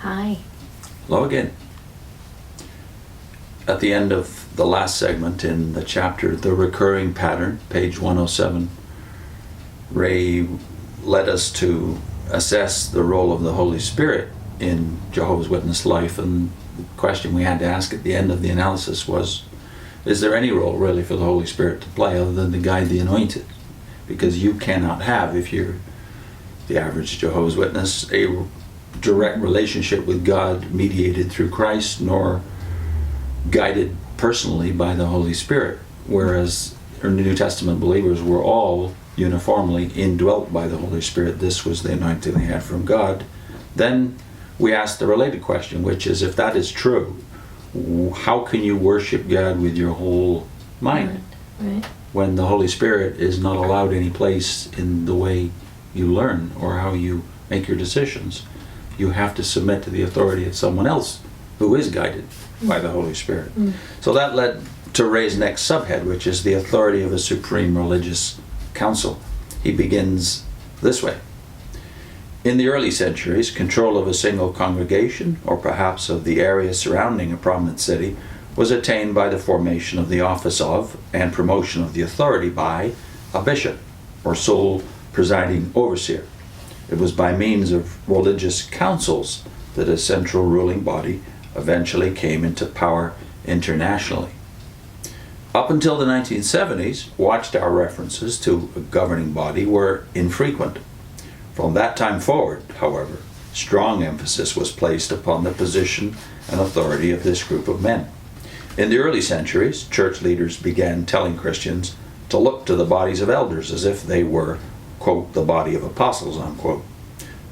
Hi. Hello again. At the end of the last segment in the chapter, The Recurring Pattern, page 107, Ray led us to assess the role of the Holy Spirit in Jehovah's Witness life, and the question we had to ask at the end of the analysis was, is there any role really for the Holy Spirit to play other than to guide the anointed? Because you cannot have, if you're the average Jehovah's Witness, a direct relationship with God mediated through Christ, nor guided personally by the Holy Spirit, whereas the New Testament believers were all uniformly indwelt by the Holy Spirit. This was the anointing they had from God. Then we asked the related question, which is, if that is true, how can you worship God with your whole mind? Right. When the Holy Spirit is not allowed any place in the way you learn or how you make your decisions? You have to submit to the authority of someone else who is guided by the Holy Spirit. So that led to Ray's next subhead, which is the authority of a supreme religious council. He begins this way. In the early centuries, control of a single congregation, or perhaps of the area surrounding a prominent city, was attained by the formation of the office of and promotion of the authority by a bishop, or sole presiding overseer. It was by means of religious councils that a central ruling body eventually came into power internationally. Up until the 1970s, Watchtower references to a governing body were infrequent. From that time forward, however, strong emphasis was placed upon the position and authority of this group of men. In the early centuries, church leaders began telling Christians to look to the bodies of elders as if they were, quote, the body of apostles, unquote.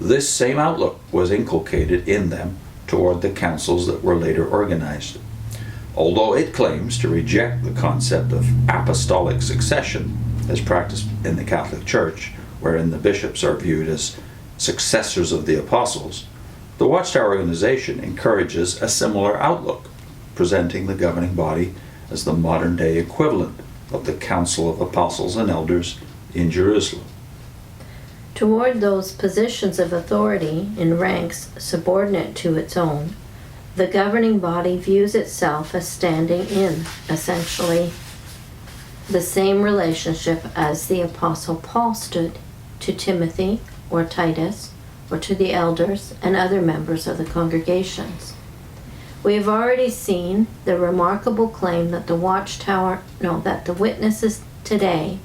This same outlook was inculcated in them toward the councils that were later organized. Although it claims to reject the concept of apostolic succession as practiced in the Catholic Church, wherein the bishops are viewed as successors of the apostles, the Watchtower organization encourages a similar outlook, presenting the governing body as the modern-day equivalent of the Council of Apostles and Elders in Jerusalem. Toward those positions of authority in ranks subordinate to its own, the governing body views itself as standing in, essentially, the same relationship as the Apostle Paul stood to Timothy or Titus or to the elders and other members of the congregations. We have already seen the remarkable claim that that the witnesses today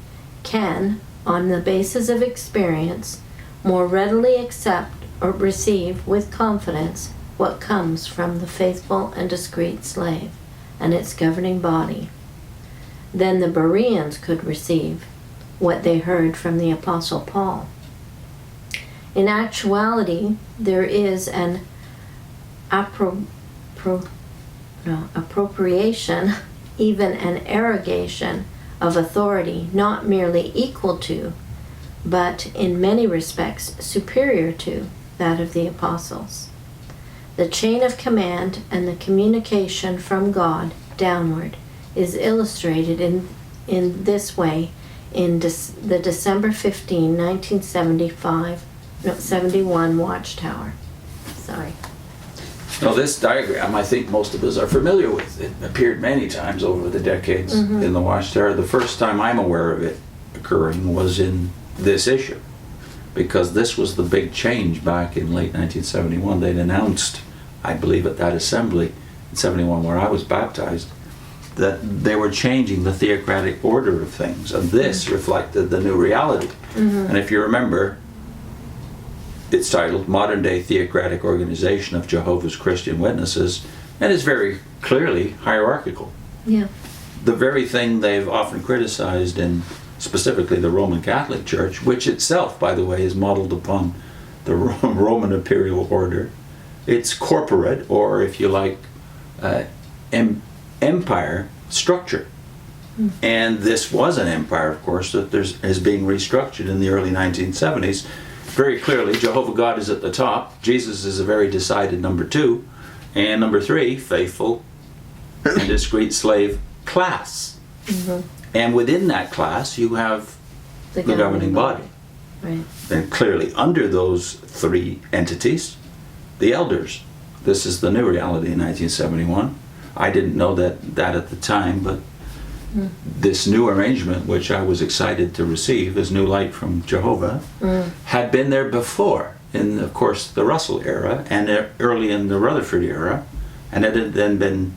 can, on the basis of experience, more readily accept or receive with confidence what comes from the faithful and discreet slave and its governing body than the Bereans could receive what they heard from the Apostle Paul. In actuality, there is an appropriation, even an arrogation of authority not merely equal to, but in many respects superior to, that of the apostles. The chain of command and the communication from God downward is illustrated in this way in the December 15, 71 Watchtower. Sorry. Now this diagram, I think most of us are familiar with. It appeared many times over the decades in the Watchtower. The first time I'm aware of it occurring was in this issue, because this was the big change back in late 1971. They'd announced, I believe at that assembly in 71 where I was baptized, that they were changing the theocratic order of things, and this reflected the new reality. And if you remember, it's titled Modern Day Theocratic Organization of Jehovah's Christian Witnesses, and is very clearly hierarchical. Yeah. The very thing they've often criticized in specifically the Roman Catholic Church, which itself, by the way, is modeled upon the Roman imperial order. It's corporate, or if you like, empire structure. And this was an empire, of course, that is being restructured in the early 1970s. Very clearly, Jehovah God is at the top. Jesus is a very decided number 2. And number 3, faithful and discreet slave class. And within that class, you have the governing body. Right. And clearly, under those 3 entities, the elders This is the new reality in 1971. I didn't know that at the time, but this new arrangement, which I was excited to receive, this new light from Jehovah, had been there before, in, of course, the Russell era, and early in the Rutherford era, and it had then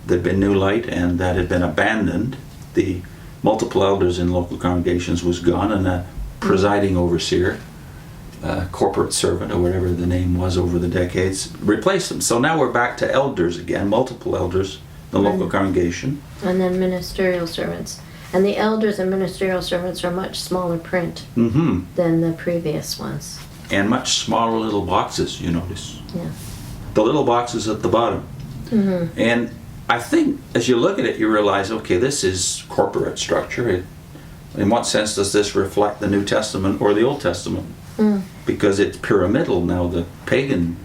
there'd been new light, and that had been abandoned. The multiple elders in local congregations was gone, and a presiding overseer, corporate servant, or whatever the name was over the decades, replaced them. So now we're back to elders again, multiple elders, the local congregation. And then ministerial servants. And the elders and ministerial servants are much smaller print than the previous ones. And much smaller little boxes, you notice. Yeah. The little boxes at the bottom. And I think as you look at it, you realize, okay, this is corporate structure. In what sense does this reflect the New Testament or the Old Testament? Because it's pyramidal now. The pagan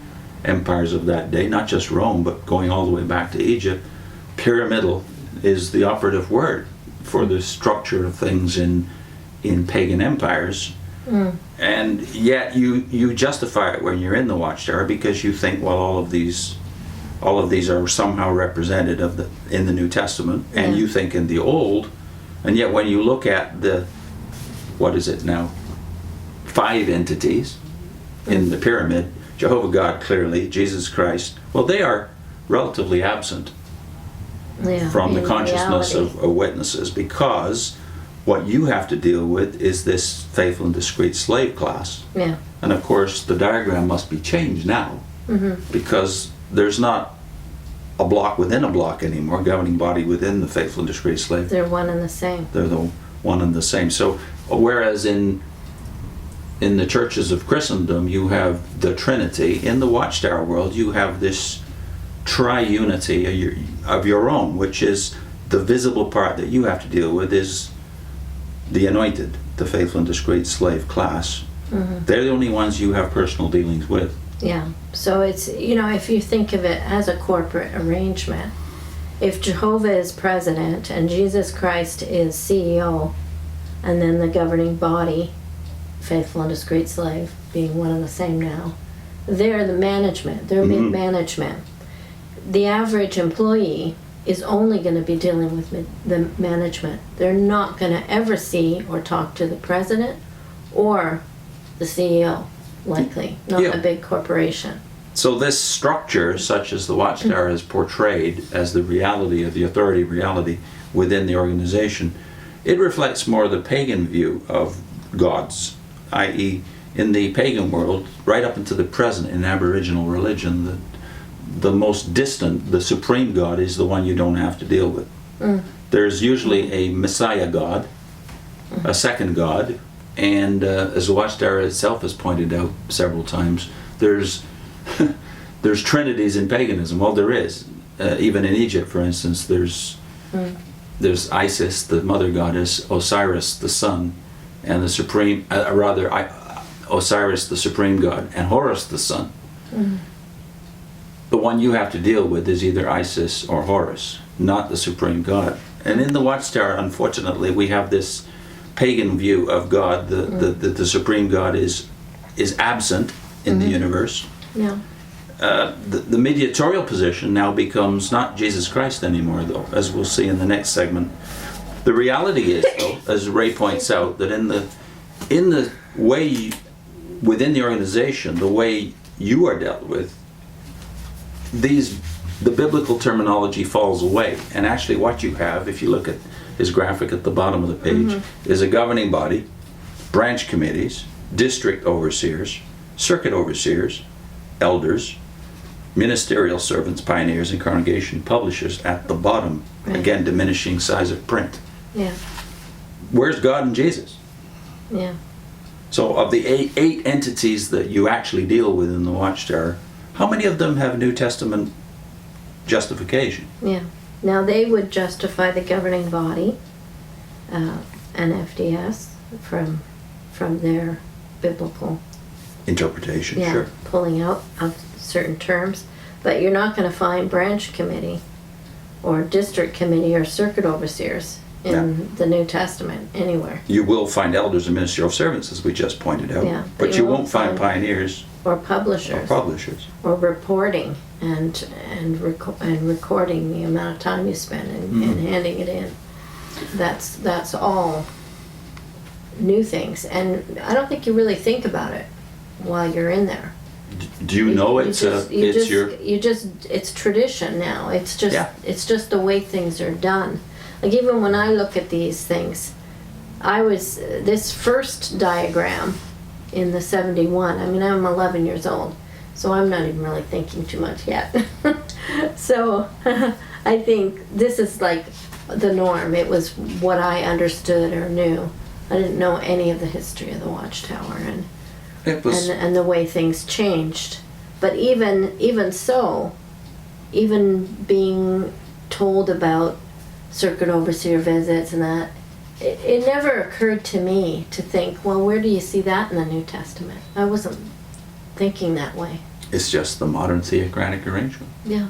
empires of that day, not just Rome, but going all the way back to Egypt, pyramidal is the operative word for the structure of things in pagan empires. And yet you justify it when you're in the Watchtower, because you think, well, all of these are somehow represented in the New Testament, and you think in the Old. And yet when you look at the, what is it now, 5 entities in the pyramid, Jehovah God clearly, Jesus Christ, well, they are relatively absent from the consciousness of witnesses, because what you have to deal with is this faithful and discreet slave class. And of course the diagram must be changed now, because there's not a block within a block anymore, governing body within the faithful and discreet slave. They're one and the same. They're the one and the same. So whereas in the churches of Christendom you have the Trinity, in the Watchtower world you have this triunity of your own, which is the visible part that you have to deal with is the anointed, the faithful and discreet slave class. They're the only ones you have personal dealings with. Yeah, so it's, if you think of it as a corporate arrangement, if Jehovah is president and Jesus Christ is CEO, and then the governing body, faithful and discreet slave, being one and the same now, they're the management, they're mid-management. The average employee is only going to be dealing with the management. They're not going to ever see or talk to the president or the CEO, likely, not a big corporation. So this structure, such as the Watchtower is portrayed as the reality of the authority reality within the organization, it reflects more the pagan view of gods, i.e. in the pagan world, right up into the present in Aboriginal religion, the most distant, the supreme God is the one you don't have to deal with. There's usually a Messiah God, a second God, and as the Watchtower itself has pointed out several times, there's trinities in paganism. Well, there is. Even in Egypt, for instance, there's Isis, the mother goddess, Osiris, the sun, and the supreme, Osiris, the supreme god, and Horus, the sun. The one you have to deal with is either Isis or Horus, not the supreme god. And in the Watchtower, unfortunately, we have this pagan view of God, the supreme God is absent in the universe. The mediatorial position now becomes not Jesus Christ anymore, though, as we'll see in the next segment. The reality is, though, as Ray points out, that in the way within the organization, the way you are dealt with, the biblical terminology falls away. And actually what you have, if you look at his graphic at the bottom of the page, is a governing body, branch committees, district overseers, circuit overseers, elders, ministerial servants, pioneers, and congregation publishers at the bottom. Again, diminishing size of print. Where's God and Jesus? So of the eight entities that you actually deal with in the Watchtower, how many of them have New Testament justification? Now they would justify the governing body, and FDS, from their biblical interpretation, sure. Pulling out of certain terms. But you're not going to find branch committee or district committee or circuit overseers in the New Testament anywhere. You will find elders and ministerial servants, as we just pointed out, but you won't find pioneers. or publishers, or reporting and recording the amount of time you spend and handing it in. That's all new things, and I don't think you really think about it while you're in there. Do you know it's tradition now. It's just the way things are done. Like even when I look at these things, this first diagram in the 71, I mean, I'm 11 years old, so I'm not even really thinking too much yet. So I think this is like the norm. It was what I understood or knew. I didn't know any of the history of the Watchtower and the way things changed. But even so, even being told about circuit overseer visits and that, it never occurred to me to think, well, where do you see that in the New Testament? I wasn't thinking that way. It's just the modern theocratic arrangement. Yeah.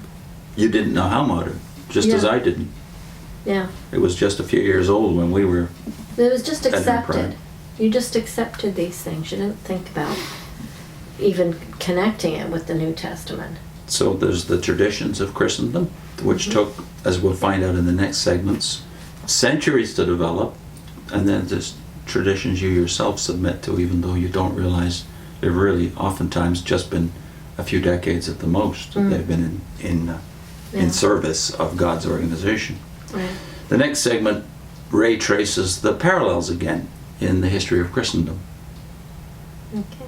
You didn't know how modern, just as I didn't. Yeah. It was just a few years old when we were. It was just accepted. You just accepted these things. You didn't think about even connecting it with the New Testament. So there's the traditions of Christendom, which took, as we'll find out in the next segments, centuries to develop, and then there's traditions you yourself submit to, even though you don't realize they've really oftentimes just been a few decades at the most. They've been in service of God's organization. Right. The next segment, Ray traces the parallels again in the history of Christendom. Okay.